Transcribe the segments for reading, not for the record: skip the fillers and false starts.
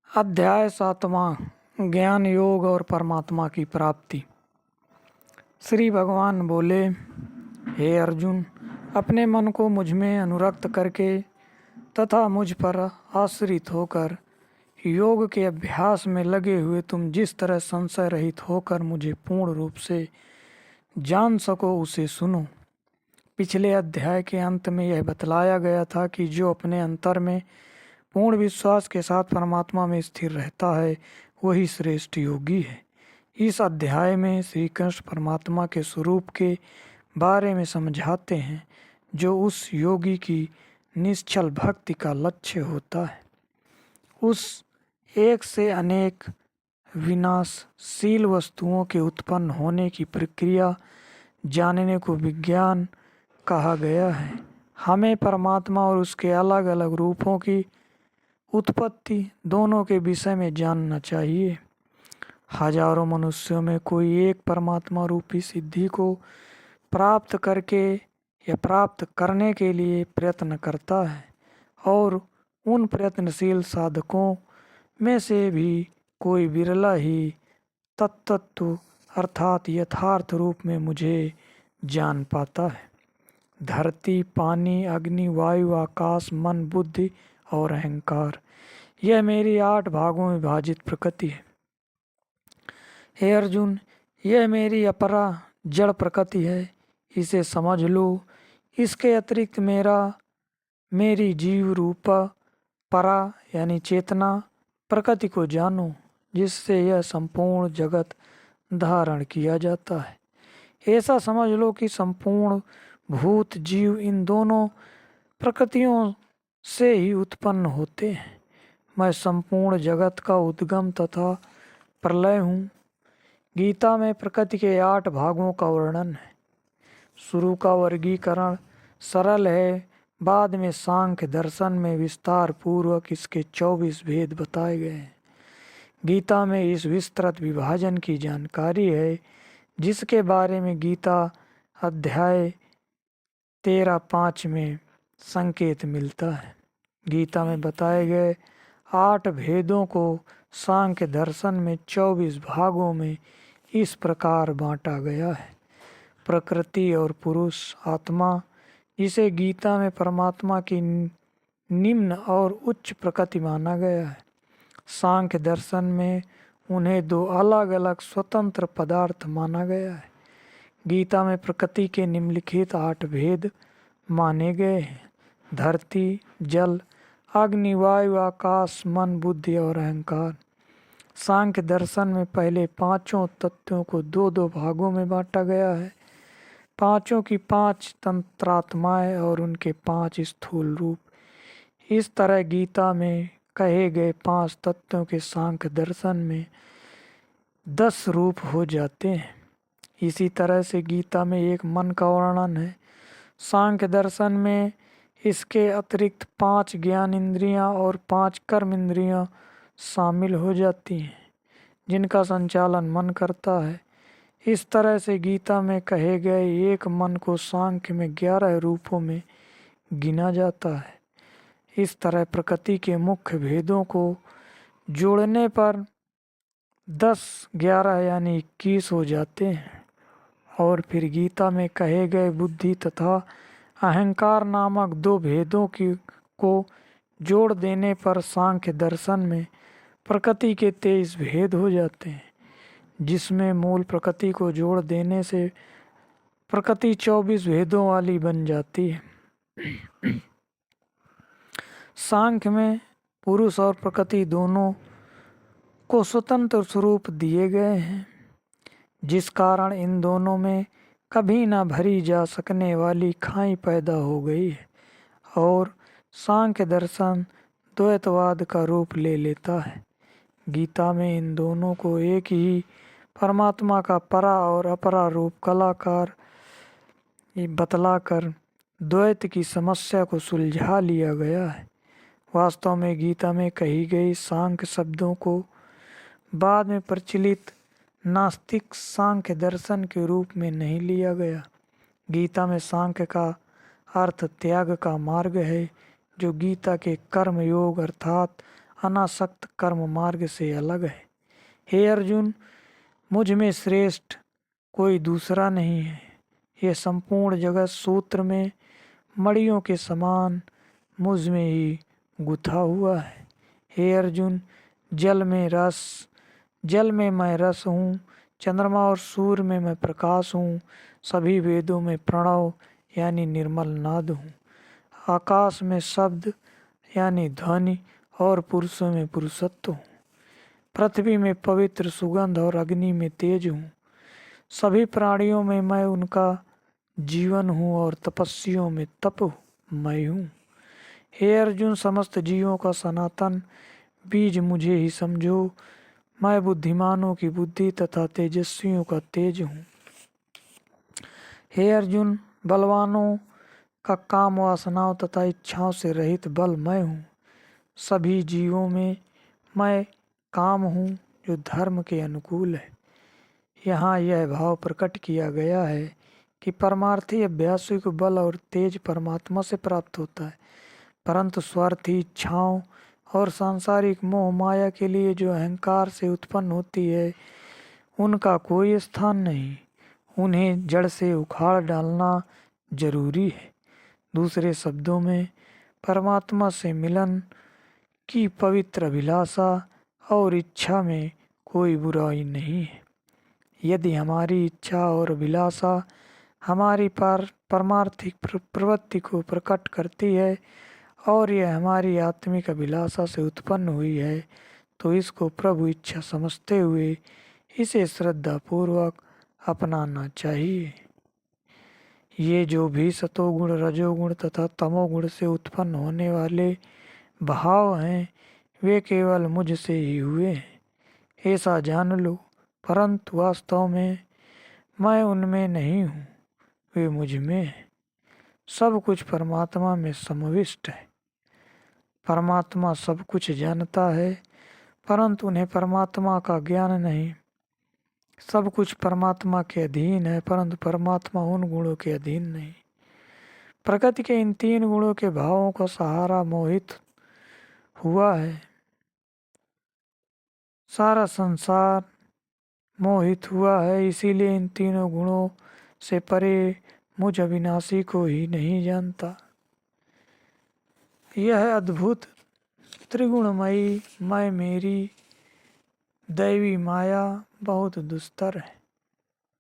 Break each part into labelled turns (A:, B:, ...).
A: अध्याय 7वां ज्ञान योग और परमात्मा की प्राप्ति। श्री भगवान बोले, हे अर्जुन, अपने मन को मुझ में अनुरक्त करके तथा मुझ पर आश्रित होकर योग के अभ्यास में लगे हुए तुम जिस तरह संशय रहित होकर मुझे पूर्ण रूप से जान सको उसे सुनो। पिछले अध्याय के अंत में यह बतलाया गया था कि जो अपने अंतर में पूर्ण विश्वास के साथ परमात्मा में स्थिर रहता है वही श्रेष्ठ योगी है। इस अध्याय में श्री कृष्ण परमात्मा के स्वरूप के बारे में समझाते हैं जो उस योगी की निश्चल भक्ति का लक्ष्य होता है। उस एक से अनेक विनाशशील वस्तुओं के उत्पन्न होने की प्रक्रिया जानने को विज्ञान कहा गया है। हमें परमात्मा और उसके अलग अलग रूपों की उत्पत्ति दोनों के विषय में जानना चाहिए। हजारों मनुष्यों में कोई एक परमात्मा रूपी सिद्धि को प्राप्त करके या प्राप्त करने के लिए प्रयत्न करता है और उन प्रयत्नशील साधकों में से भी कोई विरला ही तत्तत्व अर्थात यथार्थ रूप में मुझे जान पाता है। धरती, पानी, अग्नि, वायु, आकाश, मन, बुद्धि और अहंकार, यह मेरी 8 भागों में विभाजित प्रकृति है। हे अर्जुन, यह मेरी अपरा जड़ प्रकृति है, इसे समझ लो। इसके अतिरिक्त मेरी जीव रूपा परा यानी चेतना प्रकृति को जानो, जिससे यह संपूर्ण जगत धारण किया जाता है। ऐसा समझ लो कि संपूर्ण भूत जीव इन दोनों प्रकृतियों से ही उत्पन्न होते हैं। मैं संपूर्ण जगत का उद्गम तथा प्रलय हूँ। गीता में प्रकृति के 8 भागों का वर्णन है। शुरू का वर्गीकरण सरल है, बाद में सांख्य दर्शन में विस्तार पूर्वक इसके 24 भेद बताए गए हैं। गीता में इस विस्तृत विभाजन की जानकारी है जिसके बारे में गीता अध्याय 13:5 में संकेत मिलता है। गीता में बताए गए 8 भेदों को सांख्य दर्शन में 24 भागों में इस प्रकार बांटा गया है। प्रकृति और पुरुष आत्मा, जिसे गीता में परमात्मा की निम्न और उच्च प्रकृति माना गया है, सांख्य दर्शन में उन्हें 2 अलग अलग स्वतंत्र पदार्थ माना गया है। गीता में प्रकृति के निम्नलिखित 8 भेद माने गए हैं: धरती, जल, अग्नि, वायु, आकाश, मन, बुद्धि और अहंकार। सांख्य दर्शन में पहले 5 तत्वों को 2-2 भागों में बांटा गया है। 5 की 5 तंत्रात्माएं और उनके 5 स्थूल रूप। इस तरह गीता में कहे गए 5 तत्वों के सांख्य दर्शन में 10 रूप हो जाते हैं। इसी तरह से गीता में एक मन का वर्णन है। सांख्य दर्शन में इसके अतिरिक्त 5 ज्ञान इंद्रियां और 5 कर्म इंद्रियां शामिल हो जाती हैं जिनका संचालन मन करता है। इस तरह से गीता में कहे गए एक मन को सांख्य में 11 रूपों में गिना जाता है। इस तरह प्रकृति के मुख्य भेदों को जोड़ने पर 10, 11 यानी 21 हो जाते हैं। और फिर गीता में कहे गए बुद्धि तथा अहंकार नामक 2 भेदों को जोड़ देने पर सांख्य दर्शन में प्रकृति के 23 भेद हो जाते हैं, जिसमें मूल प्रकृति को जोड़ देने से प्रकृति 24 भेदों वाली बन जाती है। सांख्य में पुरुष और प्रकृति दोनों को स्वतंत्र स्वरूप दिए गए हैं, जिस कारण इन दोनों में कभी न भरी जा सकने वाली खाई पैदा हो गई है और सांख्य दर्शन द्वैतवाद का रूप ले लेता है। गीता में इन दोनों को एक ही परमात्मा का परा और अपरा रूप कलाकार बतलाकर द्वैत की समस्या को सुलझा लिया गया है। वास्तव में गीता में कही गई सांख्य शब्दों को बाद में प्रचलित नास्तिक सांख्य दर्शन के रूप में नहीं लिया गया। गीता में सांख्य का अर्थ त्याग का मार्ग है, जो गीता के कर्म योग अर्थात अनासक्त कर्म मार्ग से अलग है। हे अर्जुन, मुझ में श्रेष्ठ कोई दूसरा नहीं है। यह संपूर्ण जगत सूत्र में मड़ियों के समान मुझ में ही गुथा हुआ है। हे अर्जुन, जल में मैं रस हूँ, चंद्रमा और सूर्य में मैं प्रकाश हूँ, सभी वेदों में प्रणव यानी निर्मल नाद हूँ, आकाश में शब्द यानी ध्वनि और पुरुषों में पुरुषत्व हूँ, पृथ्वी में पवित्र सुगंध और अग्नि में तेज हूँ, सभी प्राणियों में मैं उनका जीवन हूँ और तपस्वियों में तप मैं हूँ। हे अर्जुन, समस्त जीवों का सनातन बीज मुझे ही समझो। मैं बुद्धिमानों की बुद्धि तथा तेजस्वियों का तेज हूँ। हे अर्जुन, बलवानों का काम वासनाओं तथा इच्छाओं से रहित बल मैं हूँ। सभी जीवों में मैं काम हूँ जो धर्म के अनुकूल है। यहाँ यह भाव प्रकट किया गया है कि परमार्थी अभ्यासी को बल और तेज परमात्मा से प्राप्त होता है, परंतु स्वार्थी इच्छाओं और सांसारिक मोह माया के लिए जो अहंकार से उत्पन्न होती है उनका कोई स्थान नहीं। उन्हें जड़ से उखाड़ डालना जरूरी है। दूसरे शब्दों में, परमात्मा से मिलन की पवित्र अभिलाषा और इच्छा में कोई बुराई नहीं है। यदि हमारी इच्छा और अभिलाषा हमारी परमार्थिक प्रवृत्ति को प्रकट करती है और यह हमारी आत्मिक अभिलाषा से उत्पन्न हुई है, तो इसको प्रभु इच्छा समझते हुए इसे श्रद्धापूर्वक अपनाना चाहिए। ये जो भी सतोगुण, रजोगुण तथा तमोगुण से उत्पन्न होने वाले भाव हैं, वे केवल मुझसे ही हुए हैं, ऐसा जान लो। परंतु वास्तव में मैं उनमें नहीं हूँ, वे मुझ में हैं। सब कुछ परमात्मा में समाविष्ट है। परमात्मा सब कुछ जानता है, परंतु उन्हें परमात्मा का ज्ञान नहीं। सब कुछ परमात्मा के अधीन है, परंतु परमात्मा उन गुणों के अधीन नहीं। प्रकृति के इन तीन गुणों के भावों का सहारा मोहित हुआ है। सारा संसार मोहित हुआ है, इसीलिए इन तीनों गुणों से परे मुझ अविनाशी को ही नहीं जानता। यह अद्भुत त्रिगुणमयी मैं मेरी दैवी माया बहुत दुस्तर है,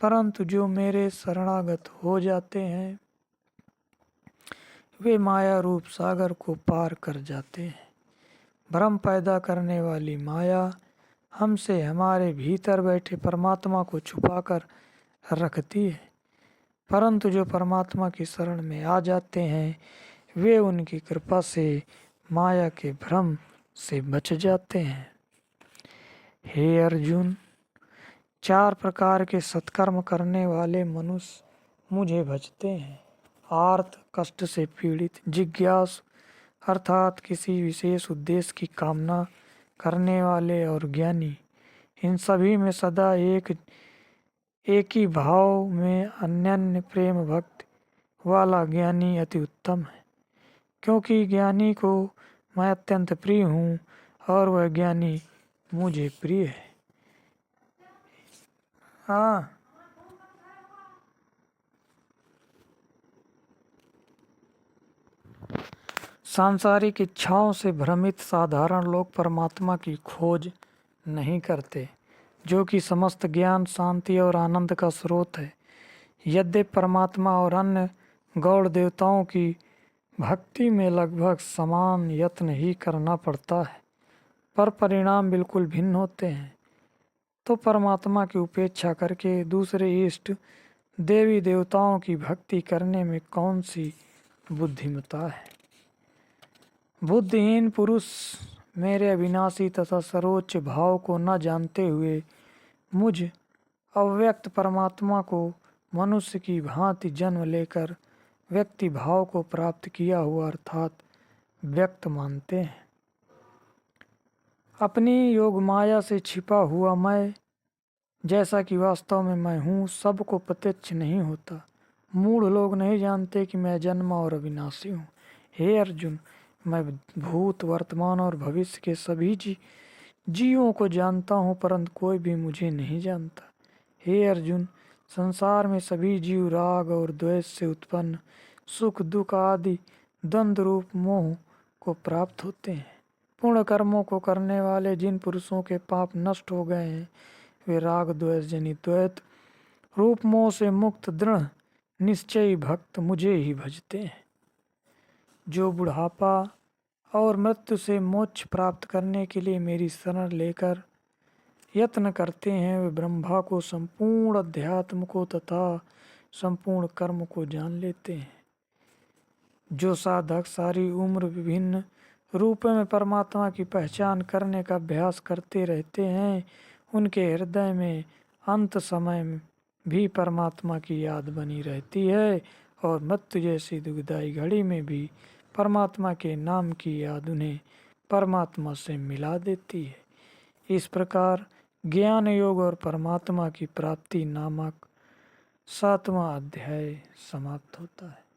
A: परंतु जो मेरे शरणागत हो जाते हैं वे माया रूप सागर को पार कर जाते हैं। भ्रम पैदा करने वाली माया हमसे हमारे भीतर बैठे परमात्मा को छुपाकर रखती है, परंतु जो परमात्मा की शरण में आ जाते हैं वे उनकी कृपा से माया के भ्रम से बच जाते हैं। हे अर्जुन, 4 प्रकार के सत्कर्म करने वाले मनुष्य मुझे भजते हैं। आर्त, कष्ट से पीड़ित, जिज्ञासु अर्थात किसी विशेष उद्देश्य की कामना करने वाले और ज्ञानी। इन सभी में सदा एक ही भाव में अनन्य प्रेम भक्ति वाला ज्ञानी अति उत्तम है, क्योंकि ज्ञानी को मैं अत्यंत प्रिय हूँ और वह ज्ञानी मुझे प्रिय है। हाँ, सांसारिक इच्छाओं से भ्रमित साधारण लोग परमात्मा की खोज नहीं करते, जो कि समस्त ज्ञान, शांति और आनंद का स्रोत है। यद्यपि परमात्मा और अन्य गौड़ देवताओं की भक्ति में लगभग समान यत्न ही करना पड़ता है, पर परिणाम बिल्कुल भिन्न होते हैं। तो परमात्मा की उपेक्षा करके दूसरे इष्ट देवी देवताओं की भक्ति करने में कौन सी बुद्धिमत्ता है। बुद्धिहीन पुरुष मेरे अविनाशी तथा सर्वोच्च भाव को न जानते हुए मुझ अव्यक्त परमात्मा को मनुष्य की भांति जन्म लेकर व्यक्ति भाव को प्राप्त किया हुआ अर्थात व्यक्त मानते हैं। अपनी योग माया से छिपा हुआ मैं, जैसा कि वास्तव में मैं हूँ, सबको प्रत्यक्ष नहीं होता। मूढ़ लोग नहीं जानते कि मैं जन्मा और अविनाशी हूँ। हे अर्जुन, मैं भूत, वर्तमान और भविष्य के सभी जीवों को जानता हूँ, परंतु कोई भी मुझे नहीं जानता। हे अर्जुन, संसार में सभी जीव राग और द्वेष से उत्पन्न सुख दुख आदि द्वंद्व रूप मोह को प्राप्त होते हैं। पूर्ण कर्मों को करने वाले जिन पुरुषों के पाप नष्ट हो गए हैं, वे राग द्वेष जनित द्वैत रूप मोह से मुक्त दृढ़ निश्चयी भक्त मुझे ही भजते हैं। जो बुढ़ापा और मृत्यु से मोक्ष प्राप्त करने के लिए मेरी शरण लेकर यत्न करते हैं, वे ब्रह्मा को, संपूर्ण अध्यात्म को तथा संपूर्ण कर्म को जान लेते हैं। जो साधक सारी उम्र विभिन्न रूपों में परमात्मा की पहचान करने का अभ्यास करते रहते हैं, उनके हृदय में अंत समय में भी परमात्मा की याद बनी रहती है और मृत्यु जैसी दुखदाई घड़ी में भी परमात्मा के नाम की याद उन्हें परमात्मा से मिला देती है। इस प्रकार ज्ञान योग और परमात्मा की प्राप्ति नामक 7वां अध्याय समाप्त होता है।